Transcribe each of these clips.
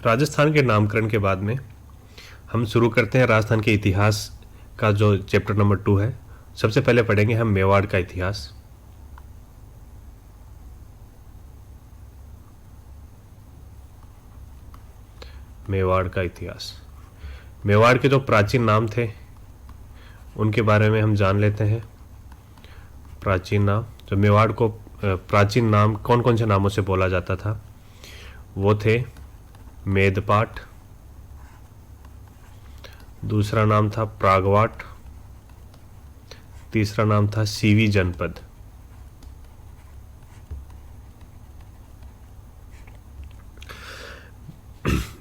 राजस्थान के नामकरण के बाद में हम शुरू करते हैं राजस्थान के इतिहास का जो चैप्टर नंबर 2 है। सबसे पहले पढ़ेंगे हम मेवाड़ का इतिहास। मेवाड़ का इतिहास। मेवाड़ के जो प्राचीन नाम थे उनके बारे में हम जान लेते हैं। प्राचीन नाम, जो मेवाड़ को प्राचीन नाम कौन कौन से नामों से बोला जाता था, वो थे मेदपाट, दूसरा नाम था प्रागवाट, तीसरा नाम था सीवी जनपद।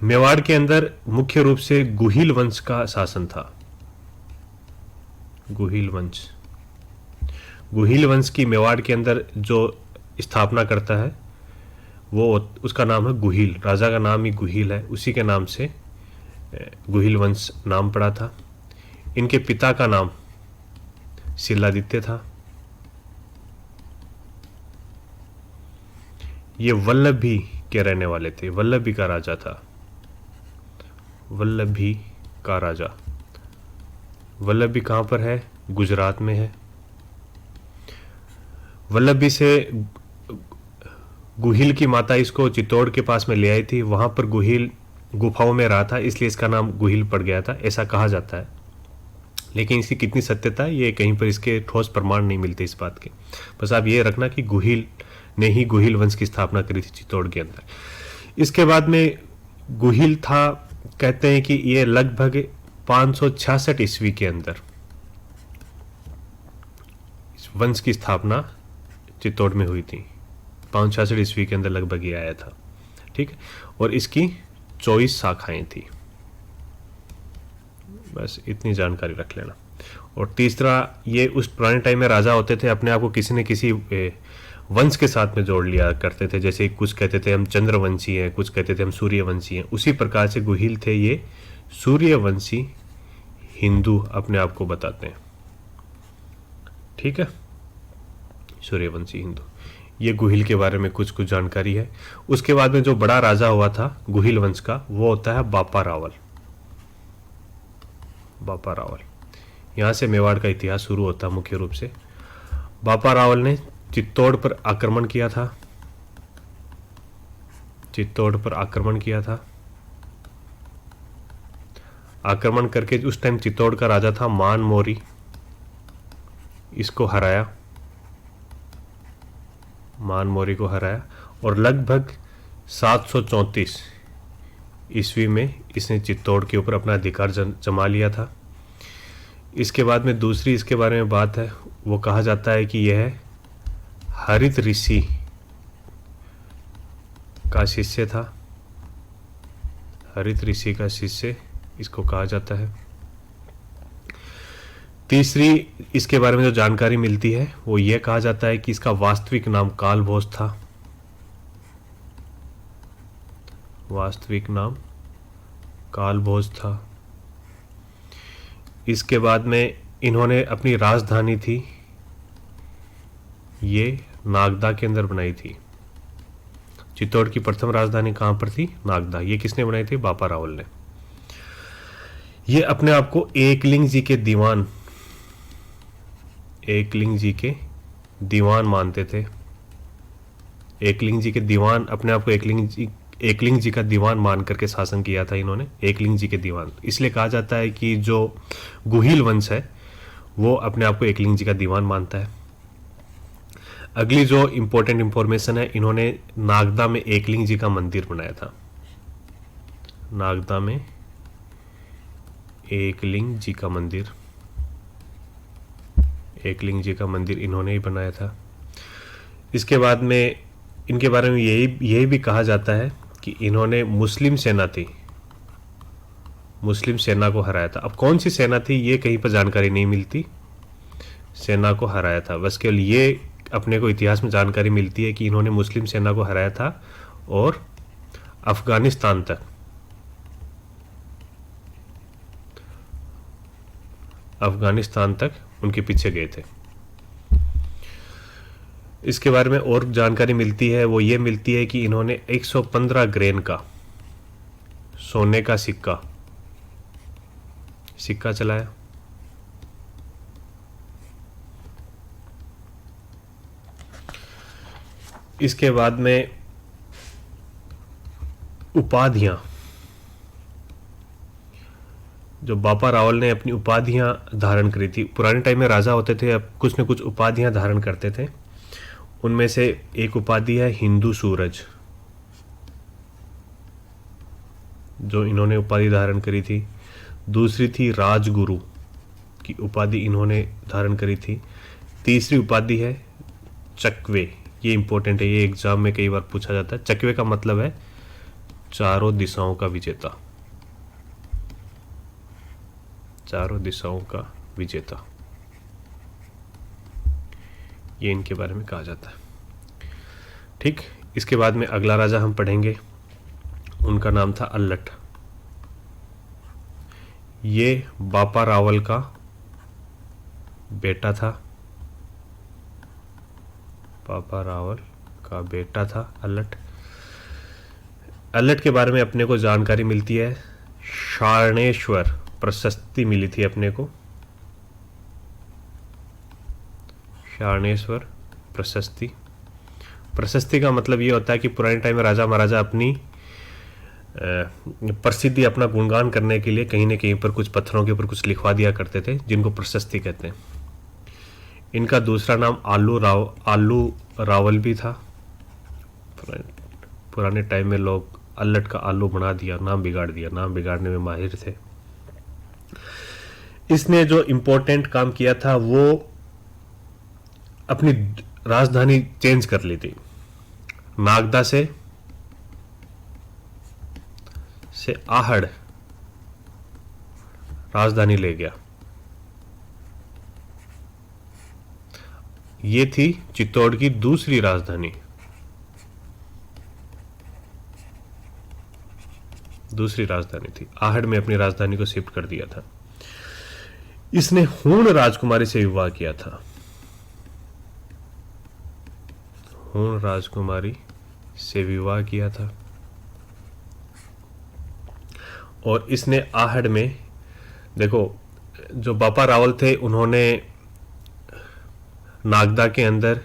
मेवाड़ के अंदर मुख्य रूप से गुहिल वंश का शासन था। गुहिल वंश, गुहिल वंश की मेवाड़ के अंदर जो स्थापना करता है वो उसका नाम है गुहिल। राजा का नाम ही गुहिल है, उसी के नाम से गुहिल वंश नाम पड़ा था। इनके पिता का नाम शिलादित्य था। ये वल्लभी के रहने वाले थे। वल्लभी का राजा था। वल्लभी का राजा। वल्लभी कहाँ पर है? गुजरात में है। वल्लभी से गुहिल की माता इसको चित्तौड़ के पास में ले आई थी। वहां पर गुहिल गुफाओं में रहा था, इसलिए इसका नाम गुहिल पड़ गया था, ऐसा कहा जाता है। लेकिन इसकी कितनी सत्यता है ये कहीं पर इसके ठोस प्रमाण नहीं मिलते इस बात के। बस आप ये रखना कि गुहिल ने ही गुहिल वंश की स्थापना करी थी चित्तौड़ के अंदर। इसके बाद में गुहिल था, कहते हैं कि ये लगभग 566 ईस्वी के अंदर इस वंश की स्थापना चित्तौड़ में हुई थी। 566 ईस्वी के अंदर लगभग ये आया था। ठीक है, और इसकी 24 शाखाएं थी। बस इतनी जानकारी रख लेना। और तीसरा, ये उस पुराने टाइम में राजा होते थे, अपने आप को किसी न किसी वंश के साथ में जोड़ लिया करते थे। जैसे कुछ कहते थे हम चंद्रवंशी हैं, कुछ कहते थे हम सूर्यवंशी हैं। उसी प्रकार से गुहिल थे ये सूर्यवंशी हिंदू अपने आप को बताते हैं। ठीक है, सूर्यवंशी हिंदू, ये गुहिल के बारे में कुछ कुछ जानकारी है। उसके बाद में जो बड़ा राजा हुआ था गुहिल वंश का, वो होता है बापा रावल। बापा रावल, यहाँ से मेवाड़ का इतिहास शुरू होता है मुख्य रूप से। बापा रावल ने चित्तौड़ पर आक्रमण किया था। चित्तौड़ पर आक्रमण किया था। आक्रमण करके उस टाइम चित्तौड़ का राजा था मान मोरी, इसको हराया। मान मोरी को हराया और लगभग 734 ईस्वी में इसने चित्तौड़ के ऊपर अपना अधिकार जमा लिया था। इसके बाद में दूसरी इसके बारे में बात है, वो कहा जाता है कि यह हरित ऋषि का शिष्य था। हरित ऋषि का शिष्य इसको कहा जाता है। तीसरी इसके बारे में जो जानकारी मिलती है वो ये कहा जाता है कि इसका वास्तविक नाम कालभोज था। वास्तविक नाम कालभोज था। इसके बाद में इन्होंने अपनी राजधानी थी ये नागदा के अंदर बनाई थी। चित्तौड़ की प्रथम राजधानी कहाँ पर थी? नागदा। ये किसने बनाई थी? बापा रावल ने। ये अपने आप को एकलिंग जी के दीवान, एकलिंग जी के दीवान मानते थे। एकलिंग जी के दीवान, अपने आप को एकलिंग जी का दीवान मान करके शासन किया था इन्होंने। एकलिंग जी के दीवान इसलिए कहा जाता है कि जो गुहिल वंश है वो अपने आप को एकलिंग जी का दीवान मानता है। अगली जो इंपॉर्टेंट इंफॉर्मेशन है, इन्होंने नागदा में एकलिंग जी का मंदिर बनाया था। नागदा में एकलिंग जी का मंदिर, एकलिंग जी का मंदिर इन्होंने ही बनाया था। इसके बाद में इनके बारे में यही भी कहा जाता है कि इन्होंने मुस्लिम सेना थी, मुस्लिम सेना को हराया था। अब कौन सी सेना थी ये कहीं पर जानकारी नहीं मिलती। सेना को हराया था, बस केवल ये अपने को इतिहास में जानकारी मिलती है कि इन्होंने मुस्लिम सेना को हराया था और अफगानिस्तान तक उनके पीछे गए थे। इसके बारे में और जानकारी मिलती है, वो ये मिलती है कि इन्होंने 115 ग्रेन का सोने का सिक्का सिक्का चलाया। इसके बाद में उपाधियां, जो बापा रावल ने अपनी उपाधियां धारण करी थी। पुराने टाइम में राजा होते थे, अब कुछ न कुछ उपाधियां धारण करते थे। उनमें से एक उपाधि है हिंदू सूरज, जो इन्होंने उपाधि धारण करी थी। दूसरी थी राजगुरु की उपाधि इन्होंने धारण करी थी। तीसरी उपाधि है चकवे, ये इंपॉर्टेंट है, ये एग्जाम में कई बार पूछा जाता है। चकवे का मतलब है चारों दिशाओं का विजेता, चारों दिशाओं का विजेता, ये इनके बारे में कहा जाता है। ठीक, इसके बाद में अगला राजा हम पढ़ेंगे, उनका नाम था अल्लट। ये बापा रावल का बेटा था, बापा रावल का बेटा था अल्लट। अल्लट के बारे में अपने को जानकारी मिलती है, शार्णेश्वर प्रशस्ति मिली थी अपने को, शार्णेश्वर प्रशस्ति। प्रशस्ति का मतलब ये होता है कि पुराने टाइम में राजा महाराजा अपनी प्रसिद्धि, अपना गुणगान करने के लिए कहीं न कहीं पर कुछ पत्थरों के ऊपर कुछ लिखवा दिया करते थे, जिनको प्रशस्ति कहते हैं। इनका दूसरा नाम आलू रावल भी था। पुराने टाइम में लोग अल्लट का आलू बना दिया, नाम बिगाड़ दिया, नाम बिगाड़ने में माहिर थे। इसने जो इम्पोर्टेंट काम किया था वो अपनी राजधानी चेंज कर ली थी, नागदा से आहड़ राजधानी ले गया। ये थी चित्तौड़ की दूसरी राजधानी, दूसरी राजधानी थी। आहड़ में अपनी राजधानी को शिफ्ट कर दिया था। इसने हूण राजकुमारी से विवाह किया था, हूण राजकुमारी से विवाह किया था। और इसने आहड़ में, देखो जो बापा रावल थे उन्होंने नागदा के अंदर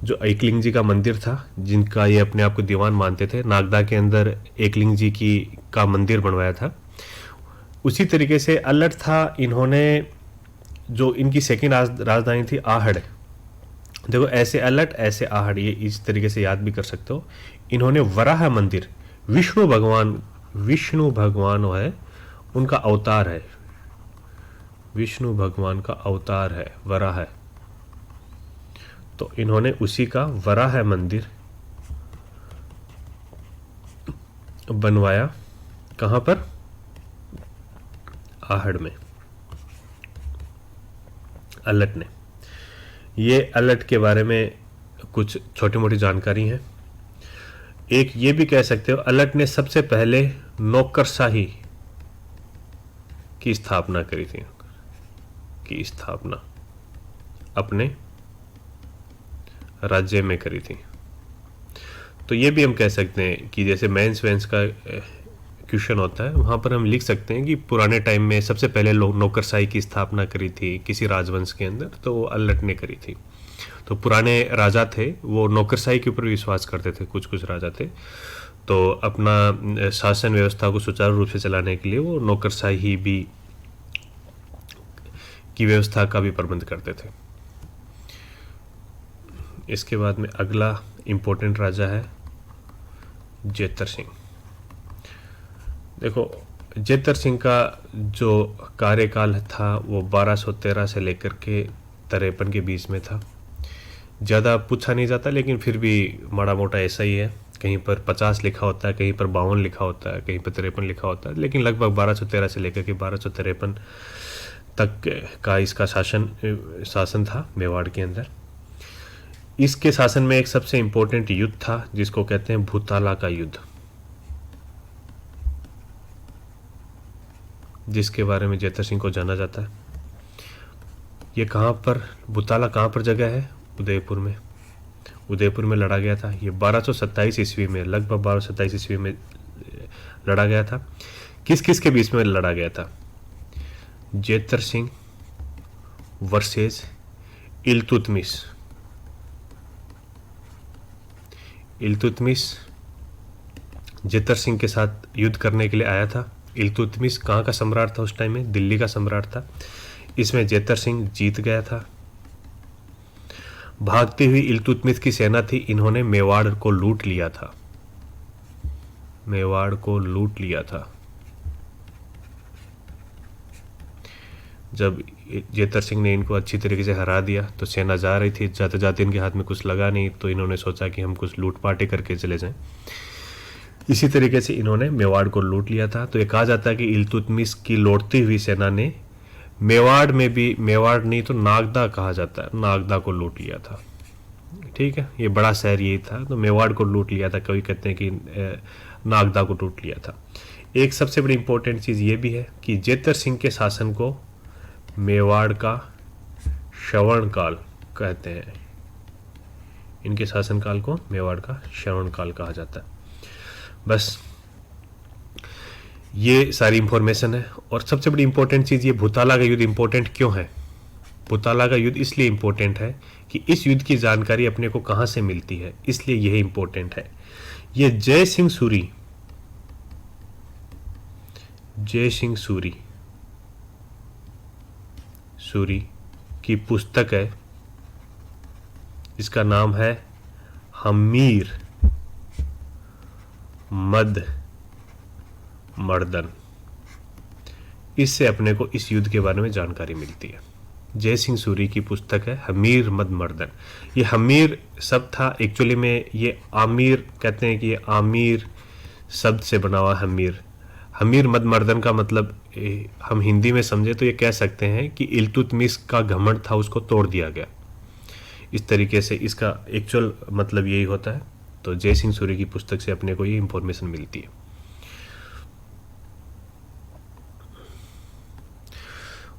जो एकलिंग जी का मंदिर था, जिनका ये अपने आप को दीवान मानते थे, नागदा के अंदर एकलिंग जी का मंदिर बनवाया था। उसी तरीके से अल्लट था, इन्होंने जो इनकी सेकेंड राजधानी थी आहड़। देखो ऐसे अल्लट ऐसे आहड़, ये इस तरीके से याद भी कर सकते हो। इन्होंने वराह मंदिर, विष्णु भगवान है, उनका अवतार है, विष्णु भगवान का अवतार है वराह है, तो इन्होंने उसी का वराह मंदिर बनवाया। कहां पर? आहड़ में, अल्लट ने। ये अल्लट के बारे में कुछ छोटी मोटी जानकारी है। एक ये भी कह सकते हो, अल्लट ने सबसे पहले नौकरशाही की स्थापना करी थी, की स्थापना अपने राज्य में करी थी। तो ये भी हम कह सकते हैं कि जैसे मेंस वेंस का क्वेश्चन होता है, वहाँ पर हम लिख सकते हैं कि पुराने टाइम में सबसे पहले लोग नौकरशाही की स्थापना करी थी किसी राजवंश के अंदर, तो वो अल्लट ने करी थी। तो पुराने राजा थे वो नौकरशाही के ऊपर विश्वास करते थे, कुछ कुछ राजा थे, तो अपना शासन व्यवस्था को सुचारू रूप से चलाने के लिए वो नौकरशाही भी की व्यवस्था का भी प्रबंध करते थे। इसके बाद में अगला इम्पोर्टेंट राजा है जेतर सिंह। देखो जेतर सिंह का जो कार्यकाल था वो 1213 से लेकर के 53 के बीच में था। ज़्यादा पूछा नहीं जाता, लेकिन फिर भी माड़ा मोटा ऐसा ही है, कहीं पर 50 लिखा होता है, कहीं पर 52 लिखा होता है, कहीं पर 53 लिखा होता है, लेकिन लगभग 1213 से लेकर के 1253 तक का इसका शासन था मेवाड़ के अंदर। इसके शासन में एक सबसे इम्पोर्टेंट युद्ध था जिसको कहते हैं भूताला का युद्ध, जिसके बारे में जेतर सिंह को जाना जाता है। ये कहाँ पर, भूताला कहाँ पर जगह है? उदयपुर में। उदयपुर में लड़ा गया था। ये 1227 ईस्वी में, लगभग 1227 ईस्वी में लड़ा गया था। किस किस के बीच में लड़ा गया था? जेतर सिंह वर्सेस इल्तुतमिश। इल्तुतमिश जेतर सिंह के साथ युद्ध करने के लिए आया था। इल्तुतमिश कहाँ का सम्राट था उस टाइम में? दिल्ली का सम्राट था। इसमें जेतर सिंह जीत गया था। भागती हुई इल्तुतमिश की सेना थी, इन्होंने मेवाड़ को लूट लिया था। मेवाड़ को लूट लिया था। जब जेतर सिंह ने इनको अच्छी तरीके से हरा दिया तो सेना जा रही थी, जाते जाते इनके हाथ में कुछ लगा नहीं, तो इन्होंने सोचा कि हम कुछ लूट पाटे करके चले जाएं। इसी तरीके से इन्होंने मेवाड़ को लूट लिया था। तो ये कहा जाता है कि इल्तुतमिश की लौटती हुई सेना ने मेवाड़ में भी, मेवाड़ नहीं तो नागदा कहा जाता है, नागदा को लूट लिया था। ठीक है, ये बड़ा शहर यही था, तो मेवाड़ को लूट लिया था। कभी कहते हैं कि नागदा को लूट लिया था। एक सबसे बड़ी इंपॉर्टेंट चीज़ ये भी है कि जेतर सिंह के शासन को मेवाड़ का श्रवण काल कहते हैं। इनके शासनकाल को मेवाड़ का श्रवण काल कहा जाता है। बस ये सारी इंफॉर्मेशन है। और सबसे बड़ी इंपॉर्टेंट चीज़, ये भूताला का युद्ध इंपॉर्टेंट क्यों है? भूताला का युद्ध इसलिए इंपॉर्टेंट है कि इस युद्ध की जानकारी अपने को कहाँ से मिलती है, इसलिए यह इंपॉर्टेंट है। ये जय सिंह सूरी, जय सिंह सूरी सूरी की पुस्तक है। इसका नाम है हमीर मद मर्दन। इससे अपने को इस युद्ध के बारे में जानकारी मिलती है। जय सिंह सूरी की पुस्तक है हमीर मद मर्दन। ये हमीर शब्द था, एक्चुअली में ये आमिर कहते हैं कि ये आमिर शब्द से बना हुआ हमीर। हमीर मद मर्दन का मतलब हम हिंदी में समझे तो ये कह सकते हैं कि इल्तुतमिश का घमंड था, उसको तोड़ दिया गया। इस तरीके से इसका एक्चुअल मतलब यही होता है। तो जय सिंह सूरी की पुस्तक से अपने को ये इंफॉर्मेशन मिलती है।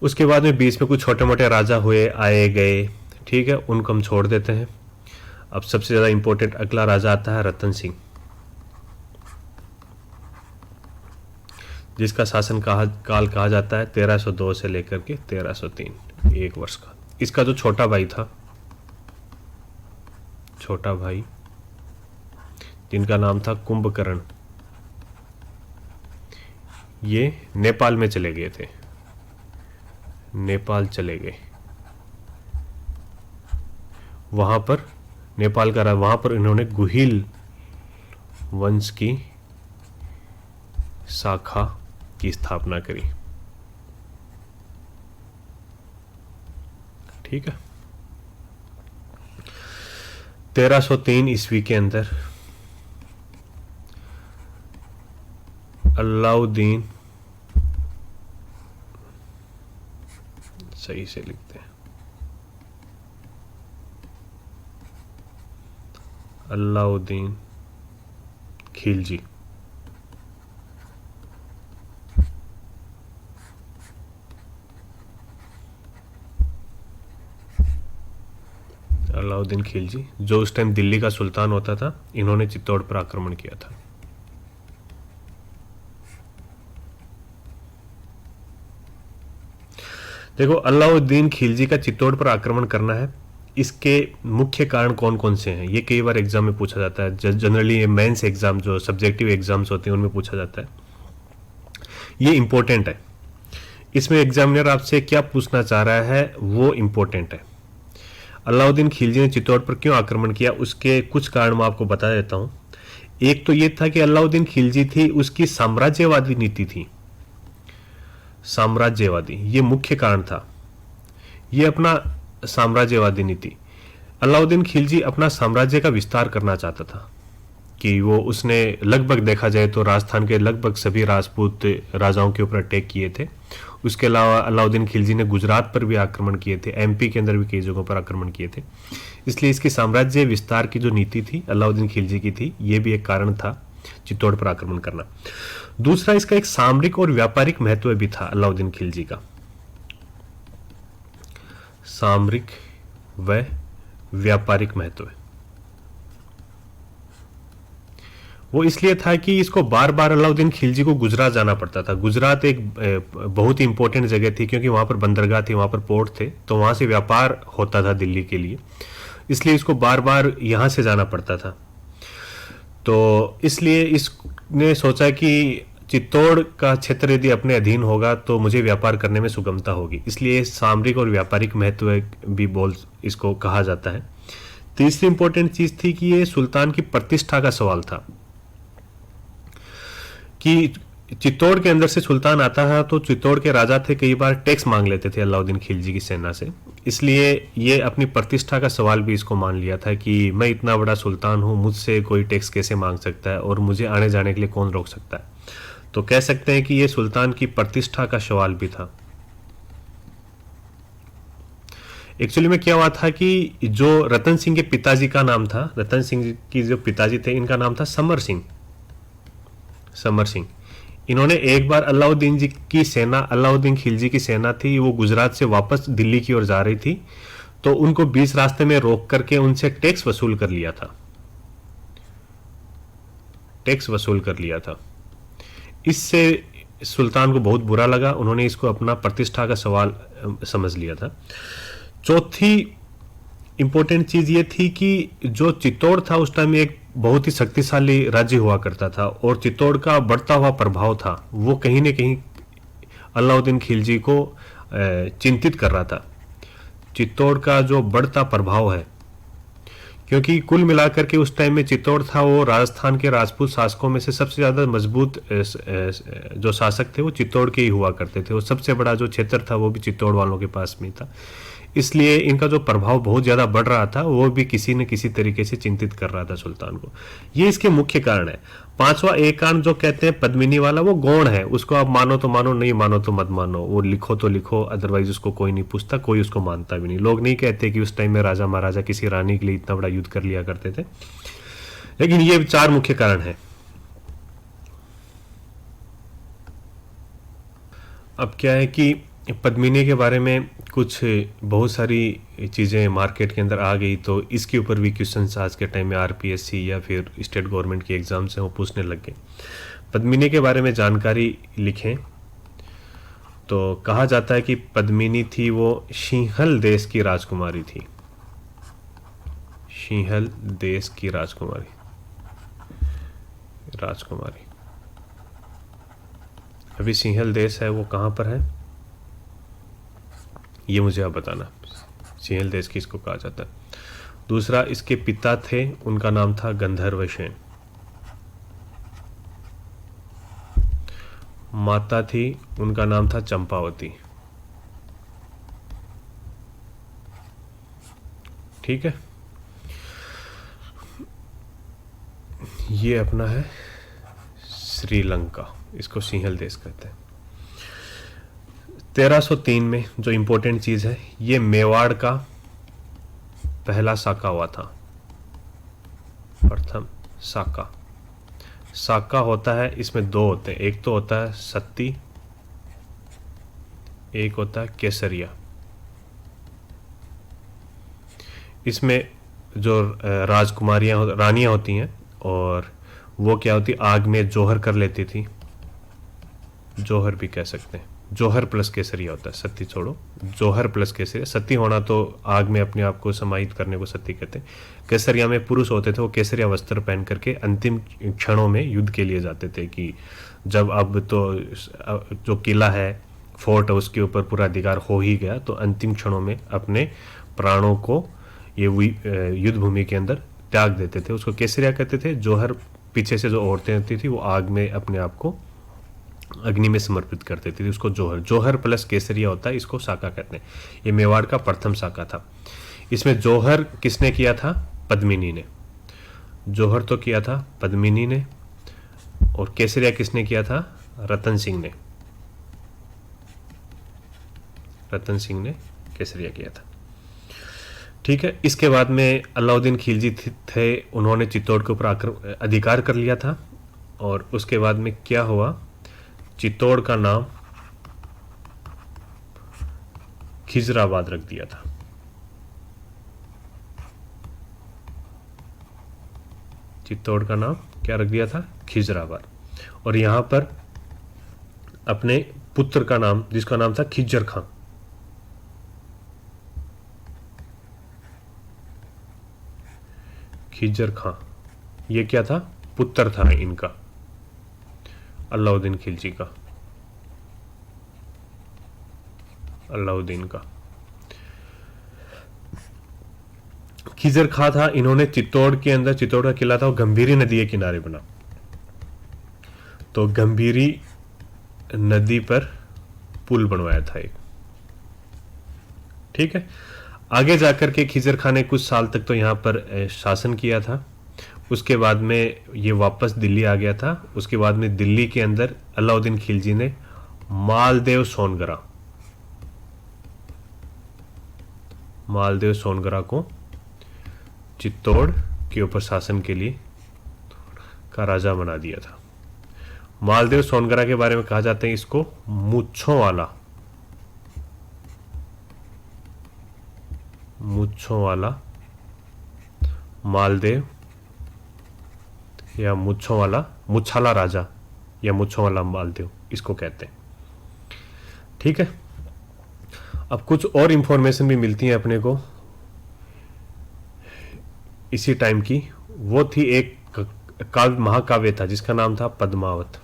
उसके बाद में बीच में कुछ छोटे मोटे राजा हुए, आए गए, ठीक है, उनको हम छोड़ देते हैं। अब सबसे ज़्यादा इंपॉर्टेंट अगला राजा आता है रतन सिंह, जिसका शासन काल कहा जाता है 1302 से लेकर के 1303, 1 वर्ष का। इसका जो छोटा भाई था, छोटा भाई जिनका नाम था कुंभकर्ण, ये नेपाल में चले गए थे, नेपाल चले गए। वहां पर नेपाल का, वहां पर इन्होंने गुहिल वंश की शाखा की स्थापना करी। ठीक है, 1303 ईस्वी के अंदर अलाउद्दीन, सही से लिखते हैं, अलाउद्दीन खिलजी अलाउद्दीन खिलजी, जो उस टाइम दिल्ली का सुल्तान होता था, इन्होंने चित्तौड़ पर आक्रमण किया था। देखो, अलाउद्दीन खिलजी का चित्तौड़ पर आक्रमण करना है, इसके मुख्य कारण कौन कौन से हैं? ये कई बार एग्जाम में पूछा जाता है। जनरली ये मेंस एग्जाम, जो सब्जेक्टिव एग्जाम्स होते हैं, उनमें पूछा जाता है। ये इंपॉर्टेंट है। इसमें एग्जामिनर आपसे क्या पूछना चाह रहा है वो इंपॉर्टेंट है। अलाउद्दीन खिलजी ने चित्तौड़ पर क्यों आक्रमण किया, उसके कुछ कारण मैं आपको बता देता हूं। एक तो ये था कि अलाउद्दीन खिलजी थी, उसकी साम्राज्यवादी नीति थी, साम्राज्यवादी, ये मुख्य कारण था। ये अपना साम्राज्यवादी नीति, अलाउद्दीन खिलजी अपना साम्राज्य का विस्तार करना चाहता था कि वो, उसने लगभग देखा जाए तो राजस्थान के लगभग सभी राजपूत राजाओं के ऊपर अटैक किए थे। उसके अलावा अलाउद्दीन खिलजी ने गुजरात पर भी आक्रमण किए थे, एमपी के अंदर भी कई जगहों पर आक्रमण किए थे। इसलिए इसकी साम्राज्य विस्तार की जो नीति थी अलाउद्दीन खिलजी की थी, ये भी एक कारण था चित्तौड़ पर आक्रमण करना। दूसरा, इसका एक सामरिक और व्यापारिक महत्व भी था अलाउद्दीन खिलजी का, सामरिक व व्यापारिक महत्व। वो इसलिए था कि इसको बार बार अलाउद्दीन खिलजी को गुजरात जाना पड़ता था। गुजरात एक बहुत ही इंपॉर्टेंट जगह थी, क्योंकि वहाँ पर बंदरगाह थी, वहाँ पर पोर्ट थे, तो वहाँ से व्यापार होता था दिल्ली के लिए, इसलिए इसको बार बार यहाँ से जाना पड़ता था। तो इसलिए इसने सोचा कि चित्तौड़ का क्षेत्र यदि अपने अधीन होगा तो मुझे व्यापार करने में सुगमता होगी, इसलिए सामरिक और व्यापारिक महत्व भी बोल इसको कहा जाता है। तीसरी इंपॉर्टेंट चीज थी कि ये सुल्तान की प्रतिष्ठा का सवाल था, कि चित्तौड़ के अंदर से सुल्तान आता था तो चित्तौड़ के राजा थे कई बार टैक्स मांग लेते थे अलाउद्दीन खिलजी की सेना से, इसलिए ये अपनी प्रतिष्ठा का सवाल भी इसको मान लिया था कि मैं इतना बड़ा सुल्तान हूँ, मुझसे कोई टैक्स कैसे मांग सकता है और मुझे आने जाने के लिए कौन रोक सकता है। तो कह सकते हैं कि ये सुल्तान की प्रतिष्ठा का सवाल भी था। एक्चुअली में क्या हुआ था कि जो रतन सिंह के पिताजी का नाम था, रतन सिंह की जो पिताजी थे इनका नाम था समर सिंह। समर सिंह इन्होंने एक बार अलाउद्दीन जी की सेना, अलाउद्दीन खिलजी की सेना थी, वो गुजरात से वापस दिल्ली की ओर जा रही थी, तो उनको बीच रास्ते में रोक करके उनसे टैक्स वसूल कर लिया था, टैक्स वसूल कर लिया था। इससे सुल्तान को बहुत बुरा लगा, उन्होंने इसको अपना प्रतिष्ठा का सवाल समझ लिया था। चौथी इंपॉर्टेंट चीज ये थी कि जो चित्तौड़ था उस टाइम एक बहुत ही शक्तिशाली राज्य हुआ करता था, और चित्तौड़ का बढ़ता हुआ प्रभाव था वो कहीं न कहीं अलाउद्दीन खिलजी को चिंतित कर रहा था। चित्तौड़ का जो बढ़ता प्रभाव है, क्योंकि कुल मिलाकर के उस टाइम में चित्तौड़ था वो राजस्थान के राजपूत शासकों में से सबसे ज़्यादा मजबूत जो शासक थे वो चित्तौड़ के ही हुआ करते थे, और सबसे बड़ा जो क्षेत्र था वो भी चित्तौड़ वालों के पास में था, इसलिए इनका जो प्रभाव बहुत ज़्यादा बढ़ रहा था वो भी किसी न किसी तरीके से चिंतित कर रहा था सुल्तान को। ये इसके मुख्य कारण है। पांचवा एक कारण जो कहते हैं पद्मिनी वाला, वो गौण है, उसको आप मानो तो मानो, नहीं मानो तो मत मानो, वो लिखो तो लिखो, अदरवाइज उसको कोई नहीं पूछता, कोई उसको मानता भी नहीं। लोग नहीं कहते कि उस टाइम में राजा महाराजा किसी रानी के लिए इतना बड़ा युद्ध कर लिया करते थे, लेकिन ये चार मुख्य कारण है। अब क्या है कि पद्मिनी के बारे में कुछ बहुत सारी चीज़ें मार्केट के अंदर आ गई, तो इसके ऊपर भी क्वेश्चंस आज के टाइम में आरपीएससी या फिर स्टेट गवर्नमेंट की एग्ज़ाम्स हैं वो पूछने लग गए। पद्मिनी के बारे में जानकारी लिखें तो कहा जाता है कि पद्मिनी थी वो सिंहल देश की राजकुमारी थी, सिंहल देश की राजकुमारी। अभी सिंहल देश है वो कहाँ पर है ये मुझे आप बताना, सिंहल देश किसको कहा जाता है। दूसरा, इसके पिता थे, उनका नाम था गंधर्वसेन। माता थी, उनका नाम था चंपावती। ठीक है, ये अपना है श्रीलंका, इसको सिंहल देश कहते हैं। 1303 में जो इंपॉर्टेंट चीज है, ये मेवाड़ का पहला साका हुआ था, प्रथम साका। साका होता है, इसमें दो होते हैं, एक तो होता है सत्ती, एक होता है केसरिया। इसमें जो राजकुमारियां रानियां होती हैं, और वो क्या होती, आग में जौहर कर लेती थी, जौहर भी कह सकते हैं, जौहर प्लस केसरिया होता है, सत्ती छोड़ो, जौहर प्लस केसरिया। सत्ती होना तो आग में अपने आप को समाहित करने को सत्ती कहते हैं। केसरिया में पुरुष होते थे, वो केसरिया वस्त्र पहन करके अंतिम क्षणों में युद्ध के लिए जाते थे, कि जब अब तो जो किला है, फोर्ट है, उसके ऊपर पूरा अधिकार हो ही गया, तो अंतिम क्षणों में अपने प्राणों को ये युद्ध भूमि के अंदर त्याग देते थे, उसको केसरिया कहते थे। जौहर पीछे से जो औरतें होती थी वो आग में अपने आप को अग्नि में समर्पित कर देती थी, उसको जौहर, जौहर प्लस केसरिया होता है, इसको साका कहते हैं। ये मेवाड़ का प्रथम साका था। इसमें जौहर किसने किया था, पद्मिनी ने। जौहर तो किया था पद्मिनी ने, और केसरिया किसने किया था, रतन सिंह ने। रतन सिंह ने केसरिया किया था। ठीक है, इसके बाद में अलाउद्दीन खिलजी थे, उन्होंने चित्तौड़ के ऊपर अधिकार कर लिया था, और उसके बाद में क्या हुआ, चित्तौड़ का नाम खिजराबाद रख दिया था। चित्तौड़ का नाम क्या रख दिया था, खिजराबाद। और यहाँ पर अपने पुत्र का नाम, जिसका नाम था खिज्जर खां, खिज्जर खां, ये क्या था, पुत्र था इनका, अलाउद्दीन खिलजी का, अलाउद्दीन का। खिजर खां था, इन्होंने चित्तौड़ के अंदर, चित्तौड़ का किला था वो गंभीरी नदी के किनारे बना, तो गंभीरी नदी पर पुल बनवाया था एक। ठीक है, आगे जाकर के खिजर खां ने कुछ साल तक तो यहाँ पर शासन किया था। उसके बाद में ये वापस दिल्ली आ गया था। उसके बाद में दिल्ली के अंदर अलाउद्दीन खिलजी ने मालदेव सोनगरा को चित्तौड़ के ऊपर शासन के लिए का राजा बना दिया था। मालदेव सोनगरा के बारे में कहा जाता है इसको मूंछों वाला मालदेव, या मुछाला राजा, या मूंछों वाला मालदेव इसको कहते हैं। ठीक है, अब कुछ और इंफॉर्मेशन भी मिलती है अपने को इसी टाइम की। वो थी एक काव्य, महाकाव्य था जिसका नाम था पद्मावत।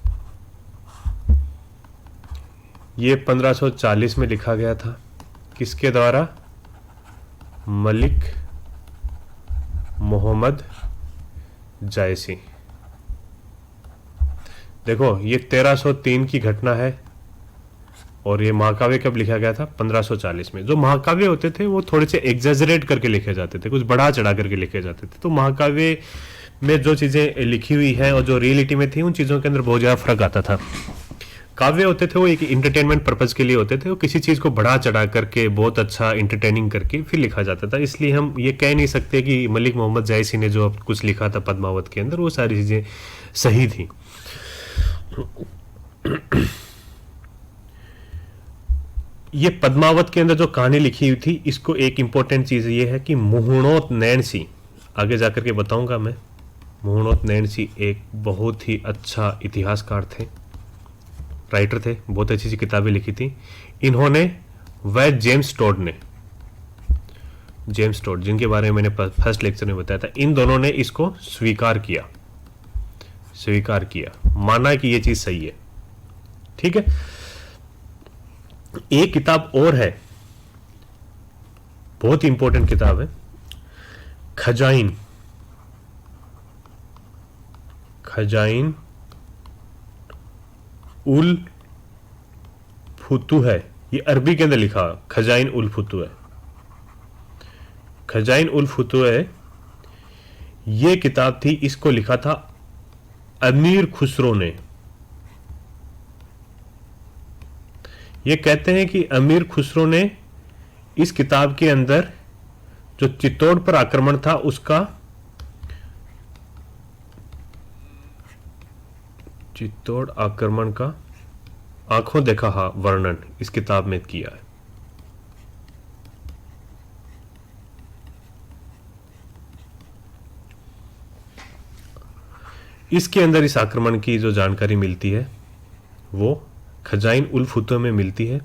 ये 1540 में लिखा गया था। किसके द्वारा, मलिक मोहम्मद जायसी। देखो ये 1303 की घटना है, और ये महाकाव्य कब लिखा गया था, 1540 में। जो महाकाव्य होते थे वो थोड़े से एग्जेजरेट करके लिखे जाते थे, कुछ बढ़ा चढ़ा करके लिखे जाते थे। तो महाकाव्य में जो चीज़ें लिखी हुई हैं और जो रियलिटी में थी, उन चीज़ों के अंदर बहुत ज़्यादा फर्क आता था। काव्य होते थे वो एक इंटरटेनमेंट पर्पज़ के लिए होते थे, वो किसी चीज़ को बढ़ा चढ़ा करके बहुत अच्छा इंटरटेनिंग करके फिर लिखा जाता था। इसलिए हम ये कह नहीं सकते कि मलिक मोहम्मद जायसी ने जो कुछ लिखा था पद्मावत के अंदर वो सारी चीज़ें सही थी। ये पद्मावत के अंदर जो कहानी लिखी हुई थी, इसको एक इंपॉर्टेंट चीज़ ये है कि मुहुणोत नैणसी, आगे जाकर के बताऊंगा मैं, मुहुणोत नैणसी एक बहुत ही अच्छा इतिहासकार थे, राइटर थे, बहुत अच्छी अच्छी किताबें लिखी थी इन्होंने। वह जेम्स टोड जिनके बारे में मैंने फर्स्ट लेक्चर में बताया था, इन दोनों ने इसको स्वीकार किया, माना कि ये चीज़ सही है। ठीक है, एक किताब और है, बहुत ही इंपॉर्टेंट किताब है, खजाइन उल फुतू है। ये अरबी के अंदर लिखा खजाइन उल फुतू है, खजाइन उल फुतू है। ये किताब थी, इसको लिखा था अमीर खुसरो ने। ये कहते हैं कि अमीर खुसरो ने इस किताब के अंदर जो चित्तौड़ पर आक्रमण था उसका, चित्तौड़ आक्रमण का आंखों देखा वर्णन इस किताब में किया है। इसके अंदर इस आक्रमण की जो जानकारी मिलती है वो खजाइन उल फुतू में मिलती है,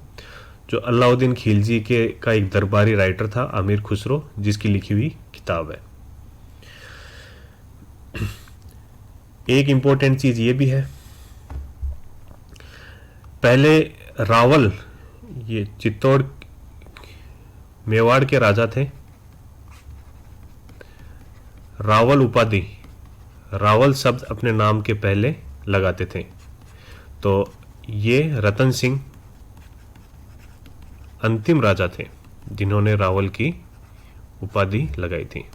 जो अलाउद्दीन खिलजी के का एक दरबारी राइटर था अमीर खुसरो, जिसकी लिखी हुई किताब है। एक इंपॉर्टेंट चीज ये भी है, पहले रावल, ये चित्तौड़ मेवाड़ के राजा थे, रावल उपाधि, रावल शब्द अपने नाम के पहले लगाते थे। तो ये रतन सिंह अंतिम राजा थे जिन्होंने रावल की उपाधि लगाई थी।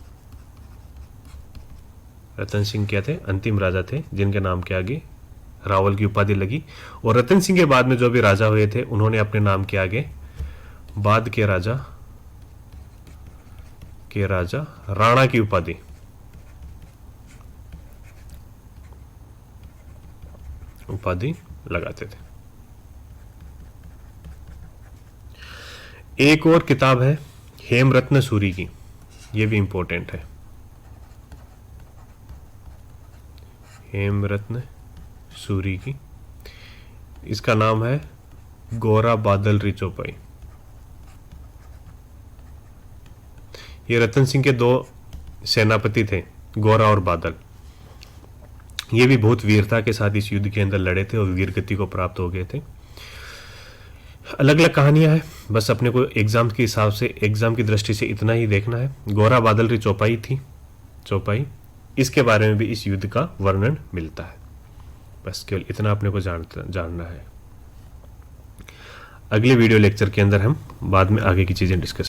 रतन सिंह क्या थे, अंतिम राजा थे जिनके नाम के आगे रावल की उपाधि लगी। और रतन सिंह के बाद में जो भी राजा हुए थे उन्होंने अपने नाम के आगे बाद के राजा राणा की उपाधि लगाते थे। एक और किताब है हेमरत्न सूरी की, ये भी इंपॉर्टेंट है। हेमरत्न सूरी की। इसका नाम है गोरा बादल री चौपाई। ये रतन सिंह के दो सेनापति थे, गोरा और बादल। ये भी बहुत वीरता के साथ इस युद्ध के अंदर लड़े थे और वीर गति को प्राप्त हो गए थे। अलग अलग कहानियां हैं, बस अपने को एग्जाम के हिसाब से, एग्जाम की दृष्टि से इतना ही देखना है। गोरा बादल री चौपाई थी, चौपाई, इसके बारे में भी इस युद्ध का वर्णन मिलता है। बस केवल इतना अपने को जानना है। अगले वीडियो लेक्चर के अंदर हम बाद में आगे की चीजें डिस्कस